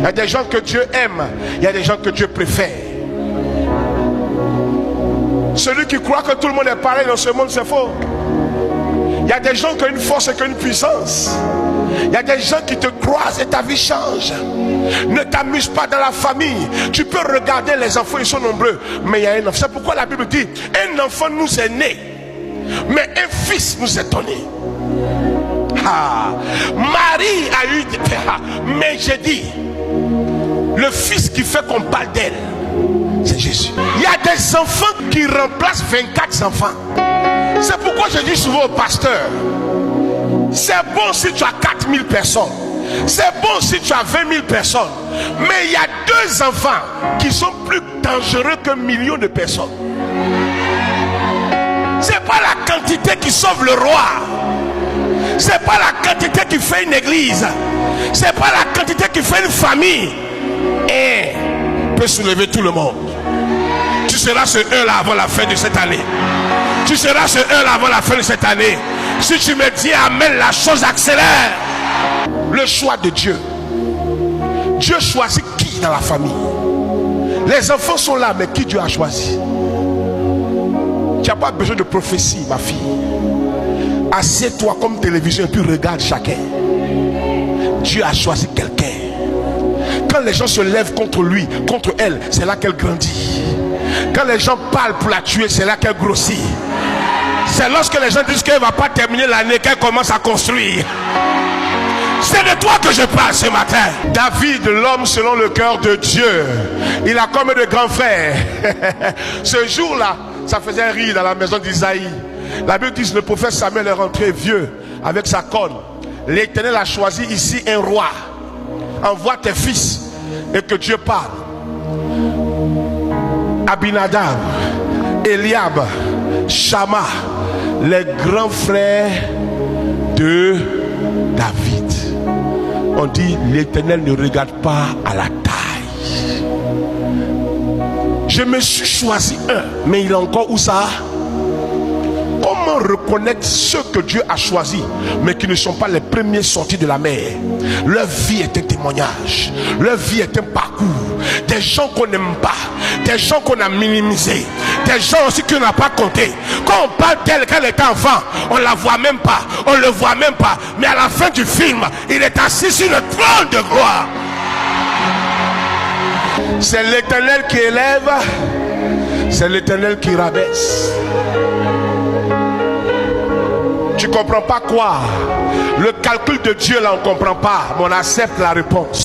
y a des gens que Dieu aime, il y a des gens que Dieu préfère. Celui qui croit que tout le monde est pareil dans ce monde, c'est faux. Il y a des gens qui ont une force et qui ont une puissance. Il y a des gens qui te croisent et ta vie change. Ne t'amuse pas dans la famille. Tu peux regarder les enfants, ils sont nombreux, mais il y a un enfant. C'est pourquoi la Bible dit, un enfant nous est né, mais un fils nous est donné. Marie a eu, mais j'ai dit, le fils qui fait qu'on parle d'elle, c'est Jésus. Il y a des enfants qui remplacent 24 enfants. C'est pourquoi je dis souvent au pasteur, c'est bon si tu as 4000 personnes, c'est bon si tu as 20 000 personnes, mais il y a 2 enfants qui sont plus dangereux qu'un million de personnes. C'est pas la quantité qui sauve le roi, c'est pas la quantité qui fait une église, c'est pas la quantité qui fait une famille. Et peut soulever tout le monde. Tu seras ce 1 là avant la fin de cette année. Tu seras ce 1 là avant la fin de cette année. Si tu me dis amen, la chose accélère. Le choix de Dieu. Dieu choisit qui dans la famille? Les enfants sont là, mais qui Dieu a choisi? Tu n'as pas besoin de prophétie, ma fille. Assieds-toi comme télévision et puis regarde chacun. Dieu a choisi quelqu'un. Quand les gens se lèvent contre lui, contre elle, c'est là qu'elle grandit. Quand les gens parlent pour la tuer, c'est là qu'elle grossit. C'est lorsque les gens disent qu'elle ne va pas terminer l'année qu'elle commence à construire. C'est de toi que je parle ce matin. David, l'homme selon le cœur de Dieu, il a comme de grands frères. Ce jour-là, ça faisait rire dans la maison d'Isaïe. La Bible dit que le prophète Samuel est rentré vieux avec sa corne. L'Éternel a choisi ici un roi. Envoie tes fils et que Dieu parle. Abinadab, Eliab, Shama, les grands frères de David. On dit l'Éternel ne regarde pas à la taille. Je me suis choisi un, mais il est encore où ça? Comment reconnaître ceux que Dieu a choisis, mais qui ne sont pas les premiers sortis de la mer? Leur vie est un témoignage, leur vie est un parcours. Des gens qu'on n'aime pas, des gens qu'on a minimisés, des gens aussi qu'on n'a pas compté. Quand on parle d'elle quand elle est enfant, on la voit même pas, on le voit même pas. Mais à la fin du film, il est assis sur le trône de gloire. C'est l'Éternel qui élève, c'est l'Éternel qui rabaisse. Tu comprends pas quoi? Le calcul de Dieu là on comprend pas, mais on accepte la réponse.